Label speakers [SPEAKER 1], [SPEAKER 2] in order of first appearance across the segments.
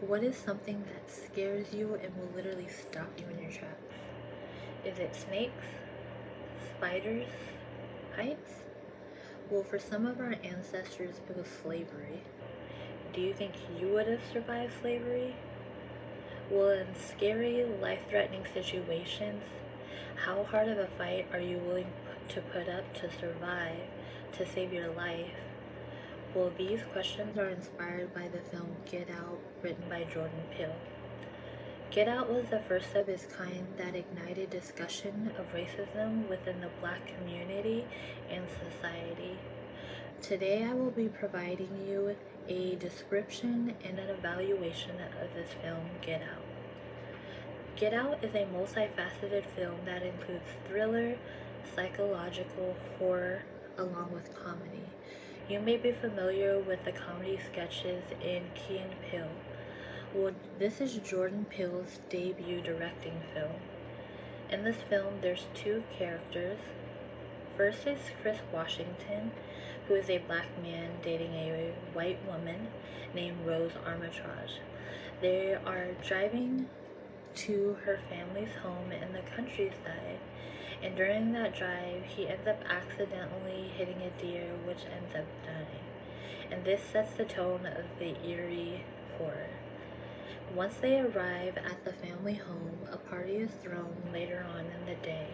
[SPEAKER 1] What is something that scares you and will literally stop you in your tracks? Is it snakes, spiders, heights? Well, for some of our ancestors, it was slavery. Do you think you would have survived slavery? Well, in scary, life-threatening situations, how hard of a fight are you willing to put up to survive, to save your life? Well, these questions are inspired by the film Get Out, written by Jordan Peele. Get Out was the first of its kind that ignited discussion of racism within the Black community and society. Today I will be providing you a description and an evaluation of this film, Get Out. Get Out is a multifaceted film that includes thriller, psychological, horror, along with comedy. You may be familiar with the comedy sketches in Key and Peele. Well, this is Jordan Peele's debut directing film. In this film, there's two characters. First is Chris Washington, who is a black man dating a white woman named Rose Armitage. They are driving to her family's home in the countryside, and during that drive, he ends up accidentally hitting a deer, which ends up dying. And this sets the tone of the eerie horror. Once they arrive at the family home, a party is thrown later on in the day.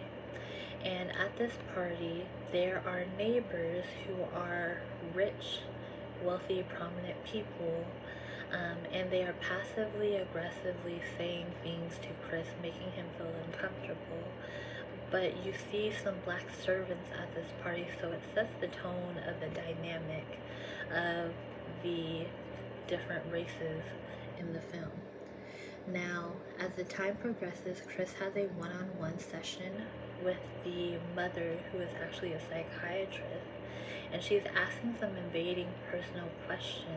[SPEAKER 1] And at this party, there are neighbors who are rich, wealthy, prominent people, and they are passively aggressively saying things to Chris, making him feel uncomfortable. But you see some black servants at this party, so it sets the tone of the dynamic of the different races in the film. Now, as the time progresses, Chris has a one-on-one session with the mother, who is actually a psychiatrist, and she's asking some invading personal questions.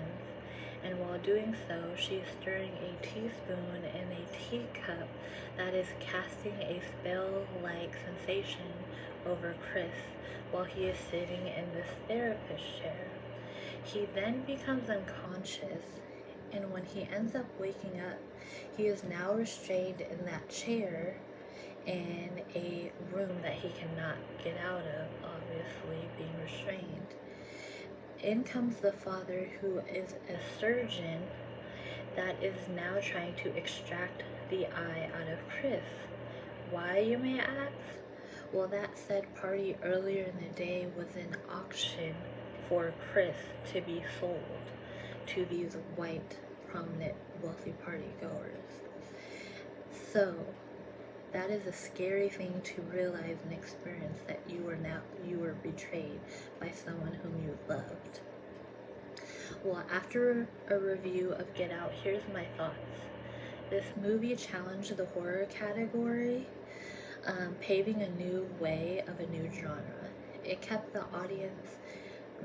[SPEAKER 1] And while doing so, she's stirring a teaspoon in a teacup that is casting a spell-like sensation over Chris while he is sitting in this therapist chair. He then becomes unconscious, and when he ends up waking up, he is now restrained in that chair in a room that he cannot get out of, obviously being restrained. In comes the father, who is a surgeon that is now trying to extract the eye out of Chris. Why, you may ask? Well, that said party earlier in the day was an auction for Chris to be sold to these white, prominent, wealthy party goers. So, that is a scary thing to realize and experience, that you were betrayed by someone whom you loved. Well, after a review of Get Out, here's my thoughts. This movie challenged the horror category, paving a new way of a new genre. It kept the audience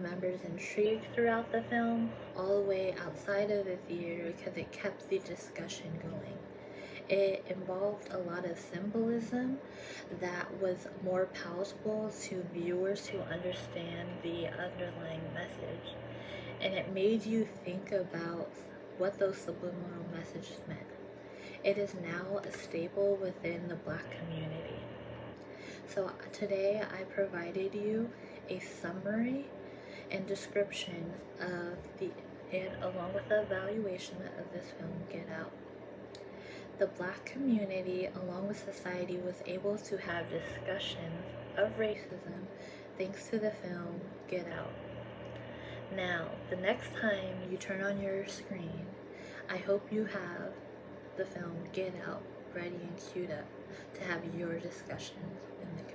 [SPEAKER 1] members intrigued throughout the film, all the way outside of the theater, because it kept the discussion going. It involved a lot of symbolism that was more palatable to viewers to understand the underlying message. And it made you think about what those subliminal messages meant. It is now a staple within the Black community. So today I provided you a summary and description of along with the evaluation of this film, Get Out. The Black community, along with society, was able to have discussions of racism thanks to the film Get Out. Now, the next time you turn on your screen, I hope you have the film Get Out ready and queued up to have your discussions in the